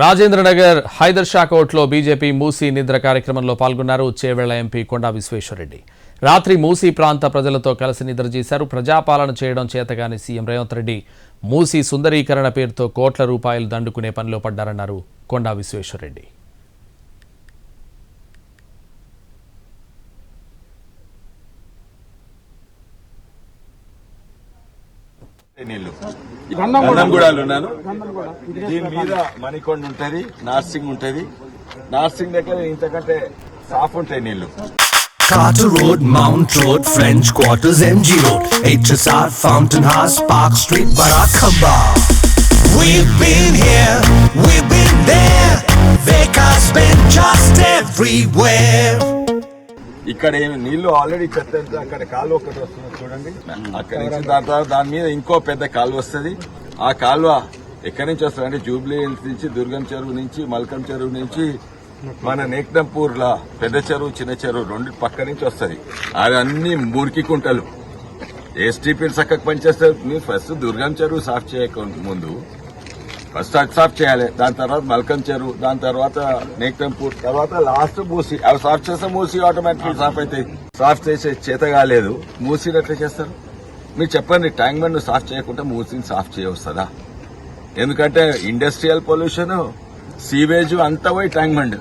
రాజేంద్రనగర్ హైదర్ షా కోర్టులో బీజేపీ మూసీ నిద్ర కార్యక్రమంలో పాల్గొన్నారు. చేవెళ్ల ఎంపీ కొండా విశ్వేశ్వరరెడ్డి రాత్రి మూసీ ప్రాంత ప్రజలతో కలిసి నిద్ర చేశారు. ప్రజాపాలన చేయడం చేతగాని సీఎం రేవంత్ రెడ్డి మూసీ సుందరీకరణ పేరుతో కోట్ల రూపాయలు దండుకునే పనిలో పడ్డారన్నారు కొండా విశ్వేశ్వరరెడ్డి. దీని మీద మణికొండ ఉంటది, నార్సింగ్ ఉంటది. నార్సింగ్ దగ్గర ఇంతకంటే సాఫ్ ఉంటాయి నీళ్లు. Carter Road, Mount Road, French Quarters, MG Road, HSR, Fountain House, Park Street, Barakamba. We've been here, we've been there, Vekas been just everywhere. ఇక్కడ నీళ్లు ఆల్రెడీ చెత్త అక్కడ కాలువ ఒకటి వస్తుంది చూడండి. అక్కడి నుంచి దాని మీద ఇంకో పెద్ద కాలువ వస్తుంది. ఆ కాలువ ఎక్కడి నుంచి వస్తుంది అంటే జూబ్లీ హిల్స్ నుంచి, దుర్గం చెరువు నుంచి, మల్కం చెరువు నుంచి, మన నేక్నంపూర్ లా పెద్ద చెరువు, చిన్న చెరువు రెండు పక్క నుంచి వస్తుంది. అది అన్ని మురికి కుంటలు. ఎస్టీపీలు చక్కగా పనిచేస్తారు. మీరు ఫస్ట్ దుర్గం చెరువు సాఫ్ చేయక ముందు ఫస్ట్ అది సాఫ్ చేయాలి. దాని తర్వాత మల్కం చెరువు, దాని తర్వాత నేక్నంపూర్, తర్వాత లాస్ట్ మూసి. అవి సాఫ్ చేస్తే మూసి ఆటోమేటిక్ సాఫ్ అవుతాయి. సాఫ్ చేసే చేత కాలేదు, మూసిని ఎట్లా చేస్తారు మీరు చెప్పండి. ట్యాంక్ బండ్ సాఫ్ చేయకుండా మూసిని సాఫ్ చేయవస్తుందా? ఎందుకంటే ఇండస్ట్రియల్ పొల్యూషన్, సీవేజ్ అంతా పోయి ట్యాంక్ బండ్.